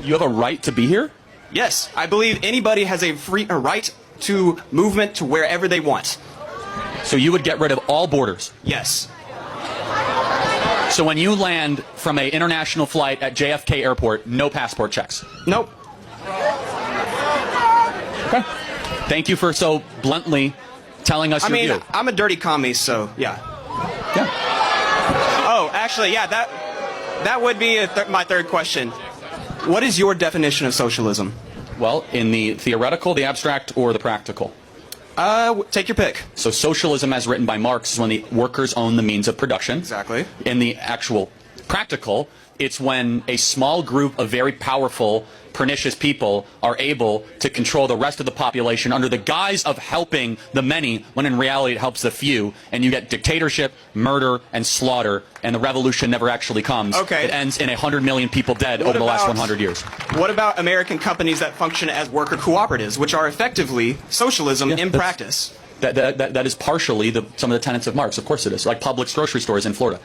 You have a right to be here? Yes, I believe anybody has a right to movement to wherever they want. So you would get rid of all borders? Yes. So when you land from an international flight at JFK Airport, no passport checks? Nope. Okay. Thank you for so bluntly telling us your view. I'm a dirty commie, so yeah. Yeah. Oh, actually, yeah, that would be my third question. What is your definition of socialism? Well, in the theoretical, the abstract, or the practical? Take your pick. So socialism, as written by Marx, is when the workers own the means of production. Exactly. In the actual practical, it's when a small group of very powerful, pernicious people are able to control the rest of the population under the guise of helping the many, when in reality it helps the few, and you get dictatorship, murder, and slaughter, and the revolution never actually comes. Okay. It ends in 100 million people dead over the last 100 years. What about American companies that function as worker cooperatives, which are effectively socialism in practice? That is partially some of the tenets of Marx. Of course it is. Like Publix grocery stores in Florida.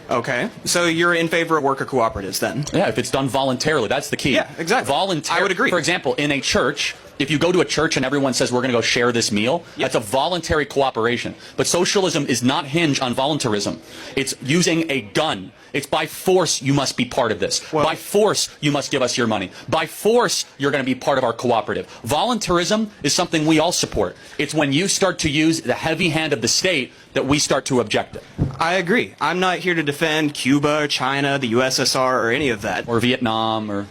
Okay. So you're in favor of worker cooperatives then? Yeah, if it's done voluntarily, that's the key. Yeah, exactly. I would agree. For example, in a church, if you go to a church and everyone says we're going to go share this meal, that's a voluntary cooperation. But socialism is not hinged on voluntarism. It's using a gun. It's by force you must be part of this. Well, by force you must give us your money. By force you're going to be part of our cooperative. Voluntarism is something we all support. It's when you start to use the heavy hand of the state that we start to object it. I agree. I'm not here to defend Cuba, China, the USSR, or any of that. Or Vietnam, or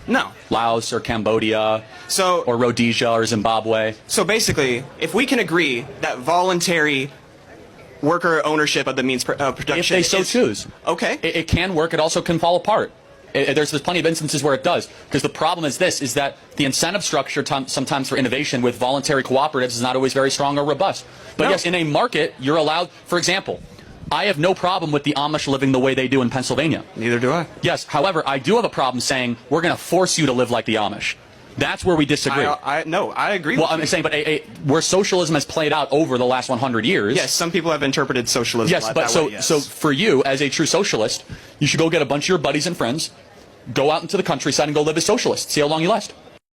Laos, or Cambodia, or Rhodesia, or Zimbabwe. So basically, if we can agree that voluntary worker ownership of the means of production, if they so choose, okay, it can work. It also can fall apart. There's plenty of instances where it does. Because the problem is this, is that the incentive structure sometimes for innovation with voluntary cooperatives is not always very strong or robust. But yes, in a market, you're allowed, for example, I have no problem with the Amish living the way they do in Pennsylvania. Neither do I. Yes, however, I do have a problem saying we're going to force you to live like the Amish. That's where we disagree. No, I agree well, with you. I'm saying, but where socialism has played out over the last 100 years... Yes, some people have interpreted socialism that way, yes. So for you, as a true socialist, you should go get a bunch of your buddies and friends, go out into the countryside and go live as socialists. See how long you last.